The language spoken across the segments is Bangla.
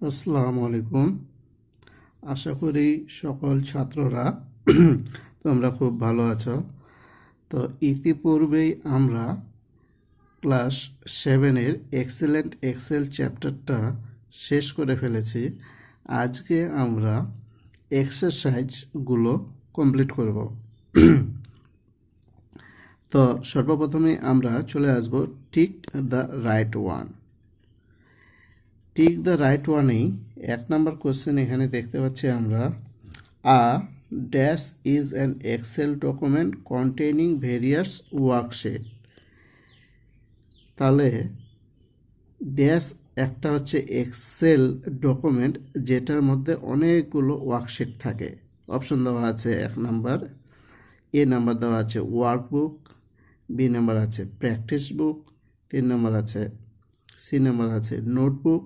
আসসালামু আলাইকুম। আশা করি সকল ছাত্ররা তোমরা খুব ভালো আছো। তো ইতিপূর্বেই আমরা ক্লাস 7-এর এক্সেলেন্ট এক্সেল চ্যাপ্টারটা শেষ করে ফেলেছি। আজকে আমরা এক্সারসাইজগুলো কমপ্লিট করব। তো সর্বপ্রথমে আমরা চলে আসব tick the right one. Tick the right ওয়ানেই 1 নম্বর কোশ্চেন এখানে দেখতে পাচ্ছি আমরা, a dash is an Excel document containing various worksheet. তাহলে ড্যাশ একটা হচ্ছে এক্সেল ডকুমেন্ট যেটার মধ্যে অনেকগুলো ওয়ার্কশিট থাকে। অপশন দেওয়া আছে 1 নাম্বার, এ নাম্বার দেওয়া আছে ওয়ার্কবুক, বি নাম্বার আছে প্র্যাকটিস বুক, 3 নাম্বার আছে, সি নাম্বার আছে নোটবুক,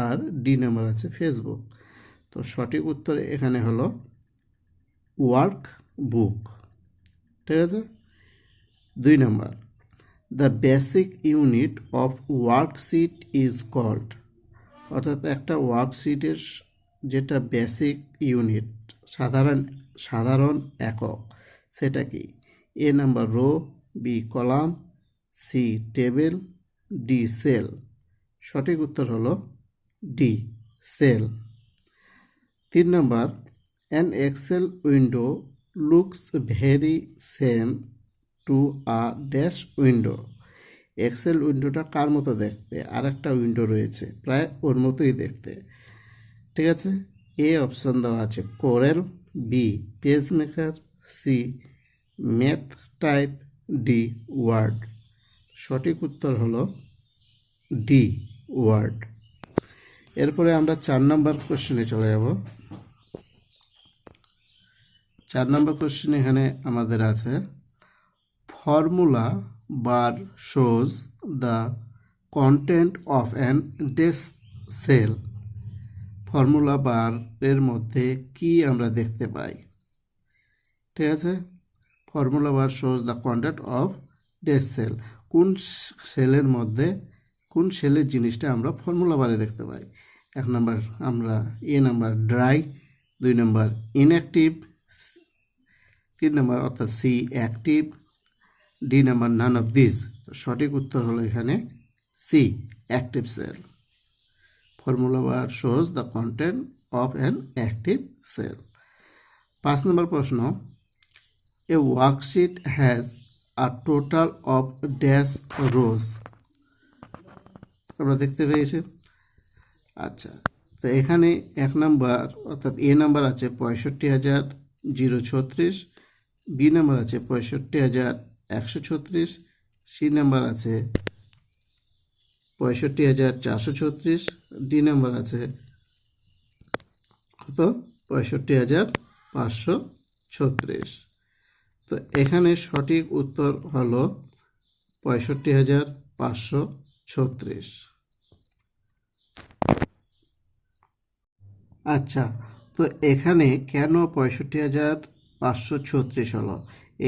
আর ডি নাম্বার আছে ফেসবুক। তো সঠিক উত্তর এখানে হলো ওয়ার্ক বুক। ঠিক আছে। 2 number, the basic unit of worksheet is called. অর্থাৎ একটা ওয়ার্কশিটের যেটা বেসিক ইউনিট, সাধারণ একক, সেটা কি? A number row, B column, C table, D cell. সঠিক উত্তর হলো D cell. 3 number, an Excel window looks very same to a dash window. Excel উইন্ডোটা কার মতো দেখতে? আর একটা উইন্ডো রয়েছে প্রায় ওর মতোই দেখতে। ঠিক আছে। এ অপশন দেওয়া আছে Corel, B page maker, C math type, D word. সঠিক উত্তর হলো ডি ওয়ার্ড। এরপরে আমরা 4 নম্বর কোশ্চেনে চলে যাব। 4 নম্বর কোশ্চেন এখানে আমাদের আছে, formula bar shows the content of an desk cell. Formula বারের মধ্যে কি আমরা দেখতে পাই? ঠিক আছে। Formula bar shows the content of desk cell. কোন সেলের মধ্যে কোন সেলের জিনিসটা আমরা ফর্মুলা বারে দেখতে পাই? 1 নাম্বার আমরা A number dry, 2 number inactive, 3 number অর্থাৎ C active, D number none of this. সঠিক উত্তর হলো এখানে C active cell. Formula bar shows the content of an active cell. 5 number প্রশ্ন, a worksheet has a total of dash rows. আমরা দেখতে পেয়েছি। আচ্ছা, তো এখানে 1 নাম্বার অর্থাৎ এ নাম্বার আছে 65,036, বি নাম্বার আছে 65,136, সি নাম্বার আছে 65,436, ডি নাম্বার আছে কত? 65,536। তো এখানে সঠিক উত্তর হলো 65,536। আচ্ছা, তো এখানে কেন 65,536 হলো?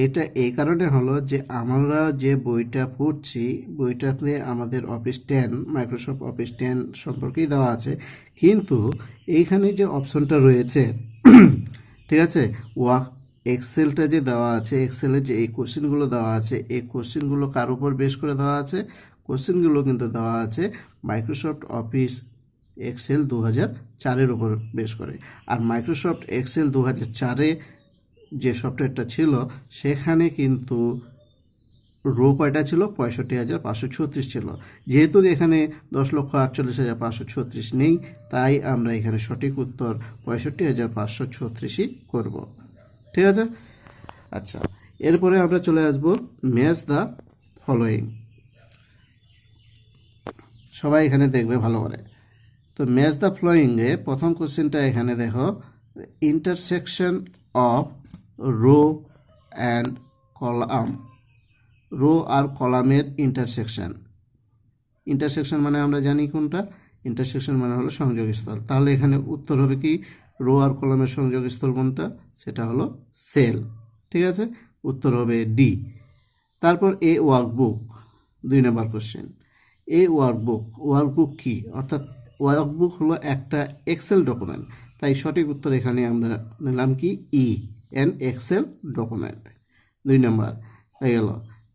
এটা এই কারণে হলো যে আমরা যে বইটা পড়ছি, বইটাতে আমাদের অফিস 10 মাইক্রোসফট অফিস 10 সম্পর্কেই দেওয়া আছে, কিন্তু এইখানে যে অপশনটা রয়েছে ঠিক আছে, এক্সেলটা যে দেওয়া আছে, এক্সেলের যে এই কোশ্চেনগুলো দেওয়া আছে, এই কোশ্চেনগুলো কার উপর বেস করে দেওয়া আছে? কোশ্চেনগুলো কিন্তু দেওয়া আছে মাইক্রোসফট অফিস এক্সেল 2004-এর উপর বেস করে। আর মাইক্রোসফট এক্সেল 2004-এ যে সফটওয়্যারটা ছিল সেখানে কিন্তু রো কয়টা ছিল? 65,536 ছিল। যেহেতু এখানে 10,48,536 নেই, তাই আমরা এখানে সঠিক উত্তর 65,536ই করব। ঠিক আছে। আচ্ছা, এরপরে আমরা চলে আসব ম্যাচ দ্য ফলোয়িং। সবাই এখানে দেখবে ভালো করে। তো ম্যাচ দ্য ফলোয়িংয়ে প্রথম কোশ্চেনটা এখানে দেখো, intersection of row and column. Row আর কলামের ইন্টারসেকশন। ইন্টারসেকশন মানে আমরা জানি কোনটা? ইন্টারসেকশন মানে হলো সংযোগস্থল। তাহলে এখানে উত্তর হবে কি? রো আর কলামের সংযোগস্থল কোনটা? সেটা হলো সেল। ঠিক আছে, উত্তর হবে ডি। তারপর এ ওয়ার্কবুক, 2 নম্বর কোশ্চেন। এ ওয়ার্কবুক কি? অর্থাৎ ওয়ার্কবুক হলো একটা এক্সেল ডকুমেন্ট, তাই সঠিক উত্তর এখানে আমরা নিলাম কি ই, অ্যান এক্সেল ডকুমেন্ট। 2 নম্বর হয়ে গেল।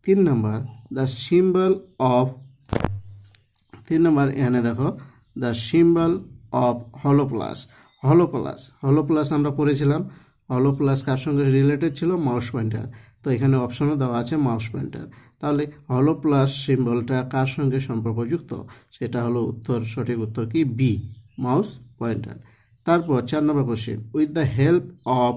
3 নম্বর দ্য সিম্বল অফ, 3 নম্বর এখানে দেখো দ্য সিম্বল অফ হলোপ্লাস। হলোপ্লাস আমরা পড়েছিলাম। হলোপ্লাস কার সঙ্গে রিলেটেড ছিল? Mouse pointer. তো এখানে অপশনও দেওয়া আছে মাউস পয়েন্টার। তাহলে হলোপ্লাস সিম্বলটা কার সঙ্গে সম্পর্কযুক্ত? সেটা হলো সঠিক উত্তর কি বি, মাউস পয়েন্টার। তারপর 4 number question, with the help of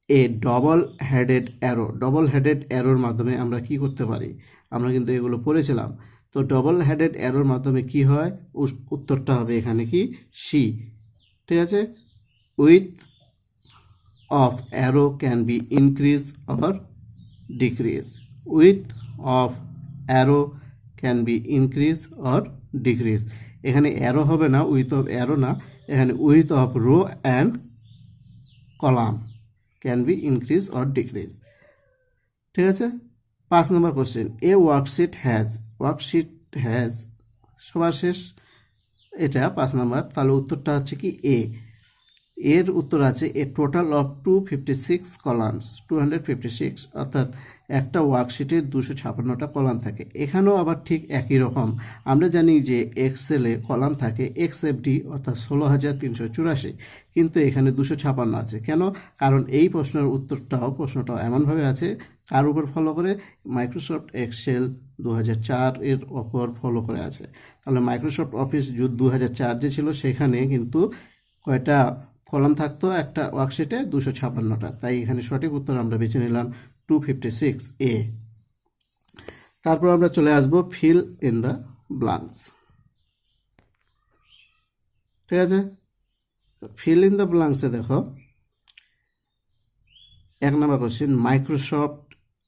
a double headed arrow. Double headed অ্যারোর মাধ্যমে আমরা কি করতে পারি? আমরা কিন্তু এগুলো পড়েছিলাম। তো ডবল হেডেড অ্যারোর মাধ্যমে কি হয়? উত্তরটা হবে এখানে কি সি। ঠিক আছে, with of arrow can be increase or decrease. With of arrow can be increase or decrease. এখানে অ্যারো হবে না, উইথ অফ অ্যারো না, এখানে with of row and column can be increase or decrease. ঠিক আছে। 5 number question, A worksheet has সবার শেষ এটা 5 নম্বর। তাহলে উত্তরটা হচ্ছে কি এ। এর উত্তর আছে এ টোটাল অফ 256 কলামস, 256, অর্থাৎ একটা ওয়ার্কশিটের 256টা কলাম থাকে। এখানেও আবার ঠিক একই রকম। আমরা জানি যে এক্সেলে কলাম থাকে XFD অর্থাৎ 16,384, কিন্তু এখানে 256 আছে। কেন? কারণ এই প্রশ্নটাও এমনভাবে আছে, কার উপর ফলো করে? মাইক্রোসফট এক্সেল 2004 এর ওপর ফলো করে আছে। তাহলে মাইক্রোসফট অফিস 2004 যে ছিল সেখানে কিন্তু কয়টা কলাম থাকতো একটা ওয়ার্কশিটে? 256টা। তাই এখানে সঠিক উত্তর আমরা বেছে নিলাম 256 এ। তারপর আমরা চলে আসব ফিল ইন দ্য ব্লাঙ্কস। ঠিক আছে, ফিল ইন দ্য ব্লাঙ্কসে দেখো 1 নম্বর question, Microsoft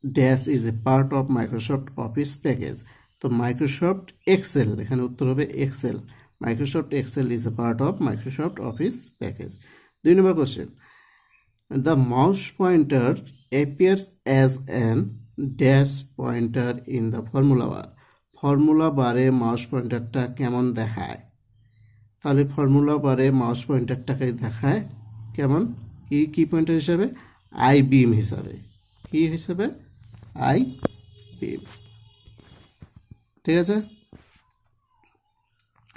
dash is a part of Microsoft office package. তো মাইক্রোসফট এক্সেল, এখানে উত্তর হবে Excel. Microsoft Excel is a part of Microsoft office package. 2 number question, the mouse pointer appears as an dash pointer in the formula bar. Formula বারে মাউস পয়েন্টারটা কেমন দেখায়? তাহলে ফর্মুলা বারে মাউস পয়েন্টারটাকে দেখায় কেমন? কি পয়েন্টার হিসাবে? আই বিম হিসাবে। কি হিসাবে? I beam. ঠিক আছে,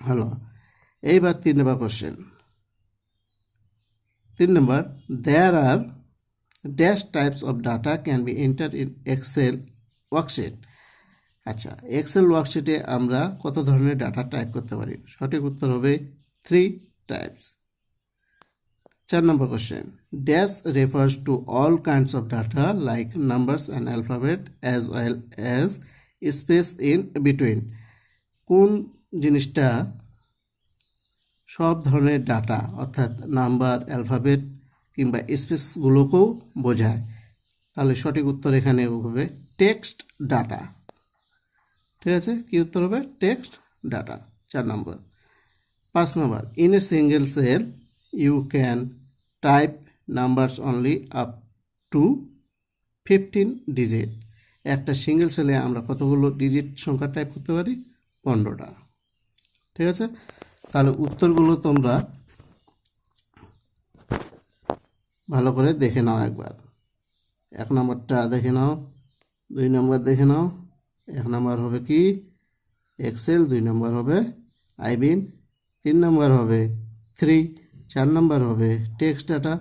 হ্যালো। এইবার 3 নম্বর কোশ্চেন। 3 নম্বর, there are dash types of data can be entered in Excel worksheet. আচ্ছা, এক্সেল ওয়ার্কশিটে আমরা কত ধরনের ডাটা টাইপ করতে পারি? সঠিক উত্তর হবে 3 types. 4 number question, dash refers to all kinds of data like numbers and alphabet as well as space in between. কোন জিনিসটা সব ধরনের ডাটা অর্থাৎ নাম্বার, অ্যালফাবেট কিংবা স্পেসগুলোকেও বোঝায়? তাহলে সঠিক উত্তর এখানে হবে টেক্সট ডাটা। ঠিক আছে, কি উত্তর হবে? Text data. 4 number. 5 number, in a single cell you can type numbers only up to 15 digit. একটা সিঙ্গেল সেলে আমরা কতগুলো ডিজিট সংখ্যা টাইপ করতে পারি? 15টা। ঠিক আছে, তাহলে উত্তরগুলো তোমরা ভালো করে দেখে নাও একবার। 1 নম্বরটা দেখে নাও, 2 নম্বর দেখে নাও। 1 নম্বর হবে কি? এক্সেল। 2 নম্বর হবে আইবিম। 3 নম্বর হবে 3। 4 নম্বর হবে টেক্সট ডাটা।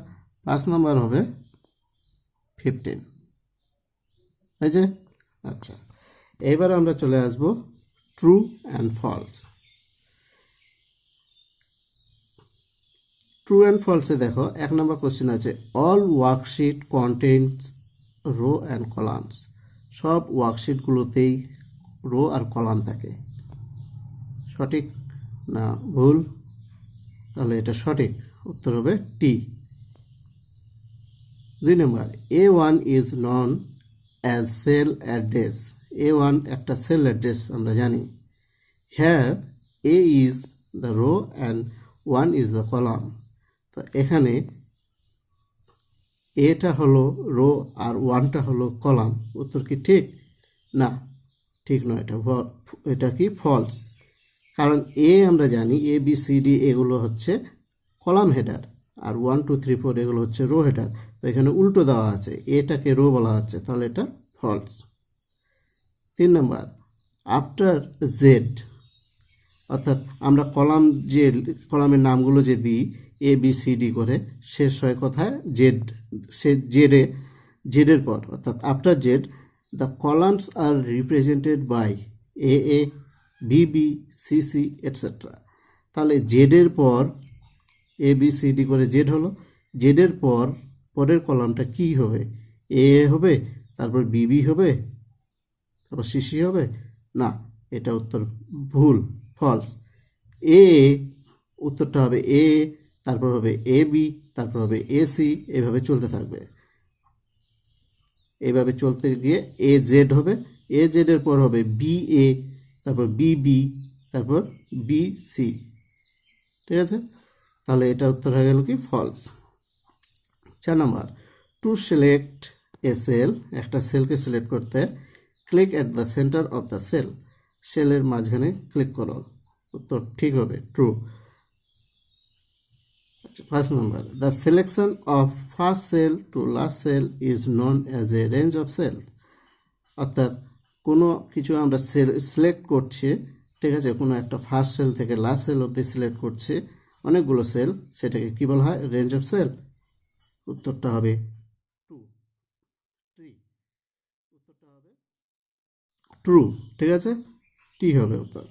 5 নম্বর হবে 15। হয়েছে? আচ্ছা, এইবার আমরা চলে আসব true and false. True and ফলসে দেখো 1 নম্বর কোশ্চেন আছে, all worksheet contents row and columns. সব ওয়ার্কশিটগুলোতেই রো আর কলাম থাকে। সঠিক না ভুল? তাহলে এটা সঠিক উত্তর হবে টি। 2 number, A1 is known as cell address. A1 একটা সেল অ্যাড্রেস আমরা জানি। Here A is the row and 1 is the column. তো এখানে এটা হলো রো আর 1টা হলো কলাম। উত্তর কি ঠিক? না, ঠিক নয়, এটা কি ফলস। কারণ এ আমরা জানি এ বি সি ডি এগুলো হচ্ছে কলাম হেডার, আর 1 2 3 4 এগুলো হচ্ছে রো হেডার। তো এখানে উল্টো দেওয়া আছে, এটাকে রো বলা হচ্ছে, তাহলে এটা ফলস। 3 নাম্বার, আফটার জেড, অর্থাৎ আমরা কলামের নামগুলো যে দিই এ বি সি ডি করে, শেষ হয় কোথায়? জেড। সে জেডের পর, অর্থাৎ after Z the columns are represented by A B B C C etcetera. তাহলে জেডের পর এ বি সি ডি করে জেড হলো, জেডের পর পরের কলামটা কি হবে? এ হবে, তারপর বিবি হবে, তারপর সিসি হবে? না, এটা উত্তর ভুল, ফলস। এ উত্তরটা হবে এ, তারপর হবে এ বি, তারপর হবে এ সি, এভাবে চলতে থাকবে। এইভাবে চলতে গিয়ে এ জেড হবে, এ জেডের পর হবে বি এ, তারপর বি বি, তারপর বি সি। ঠিক আছে, তাহলে এটা উত্তর হয়ে গেল কি? False. 4 number, to select a cell, একটা সেলকে সিলেক্ট করতে click at the centre of the cell, সেলের মাঝখানে ক্লিক করো। উত্তর ঠিক হবে, ট্রু। আচ্ছা, 1 number, the selection of first cell to last cell is known as a range of cell. অর্থাৎ কোনো কিছু আমরা সিলেক্ট করছি, ঠিক আছে, কোনো একটা ফার্স্ট সেল থেকে লাস্ট সেল অবধি সিলেক্ট করছি, অনেকগুলো সেল, সেটাকে কী বলা হয়? Range of cell. উত্তরটা হবে উত্তরটা হবে ট্রু। ঠিক আছে, টি হবে উত্তর।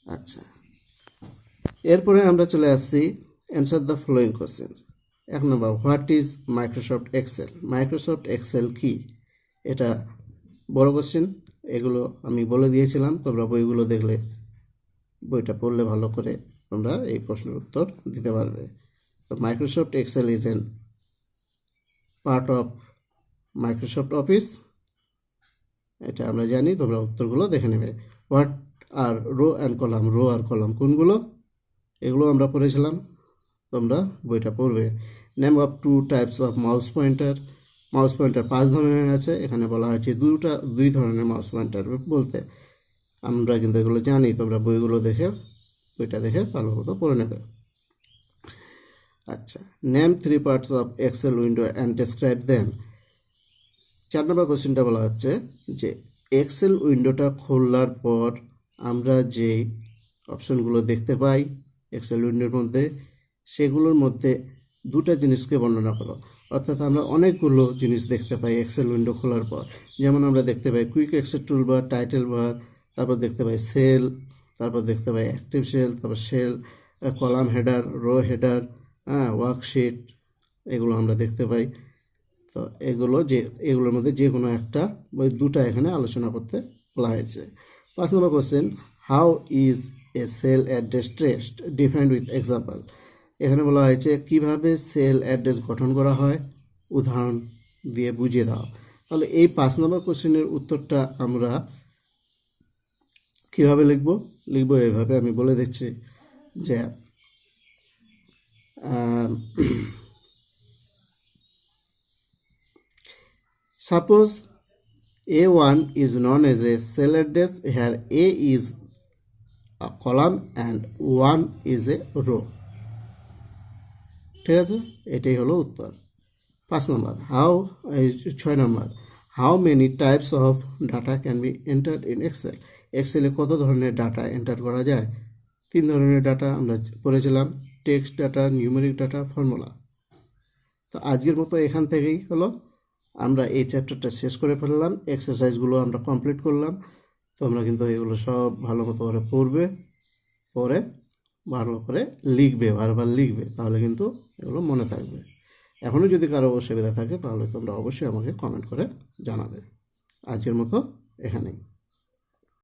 আচ্ছা, এরপরে আমরা চলে আসছি answer the following question. 1 number, what is Microsoft Excel? Microsoft Excel কি? এটা বড় কোশ্চেন, এগুলো আমি বলে দিয়েছিলাম, তোমরা বইগুলো দেখলে, বইটা পড়লে ভালো করে তোমরা এই প্রশ্নের উত্তর দিতে পারবে। তো Microsoft Excel is an part of Microsoft Office, এটা আমরা জানি, তোমরা উত্তরগুলো দেখে নেবে। What are row and column? Row আর কলাম কোনগুলো? এগুলো আমরা পড়েছিলাম, তোমরা বইটা পড়বে। Name of 2 types of mouse pointer. Mouse pointer 5 ধরনের আছে, এখানে বলা হয়েছে 2 ধরনের মাউস পয়েন্টার বলতে। আমরা কিন্তু এগুলো জানি, তোমরা বইটা দেখে ভালো মতো পড়ে নেবে। আচ্ছা, name 3 parts of Excel window and describe them. 4 number কোশ্চেনটা বলা হচ্ছে যে এক্সেল উইন্ডোটা খোলার পর আমরা যে অপশনগুলো দেখতে পাই এক্সেল উইন্ডোর মধ্যে, সেগুলোর মধ্যে 2টা জিনিসকে বর্ণনা করো। অর্থাৎ আমরা অনেকগুলো জিনিস দেখতে পাই এক্সেল উইন্ডো খোলার পর, যেমন আমরা দেখতে পাই quick access toolbar, title bar, তারপর দেখতে পাই সেল, তারপর দেখতে পাই অ্যাক্টিভ সেল, তারপর cell, column header, row header, worksheet, এগুলো আমরা দেখতে পাই। তো এগুলোর মধ্যে যে কোনো একটা ওই 2টা এখানে আলোচনা করতে বলা হয়েছে। 5 number question, how is a cell address traced? Defined with example. এখানে বলা হয়েছে কিভাবে সেল অ্যাড্রেস গঠন করা হয়, উদাহরণ দিয়ে বুঝিয়ে দাও। তাহলে এই 5 নম্বর কোশ্চেনের উত্তরটা আমরা কিভাবে লিখব এইভাবে আমি বলে দিচ্ছি যে suppose A1 is known as a cell address, here A is a column and 1 is a row. ঠিক আছে, এটাই হলো উত্তর। 5 number, 6 number, how many types of data can be entered in Excel? এক্সেলে কত ধরনের ডাটা এন্টার করা যায়? 3 ধরনের ডাটা আমরা পড়েছিলাম, text data, numeric data, formula. তো আজকের মতো এখান থেকেই হলো, আমরা এই চ্যাপ্টারটা শেষ করে ফেললাম, এক্সারসাইজগুলো আমরা কমপ্লিট করলাম। তোমরা কিন্তু এগুলো সব ভালো মতো করে পড়বে, পরে ভালো করে লিখবে, বারবার লিখবে, তাহলে কিন্তু এগুলো মনে থাকবে। এখনও যদি কারো অসুবিধা থাকে তাহলে তোমরা অবশ্যই আমাকে কমেন্ট করে জানাবে। আজকের মতো এখানেই।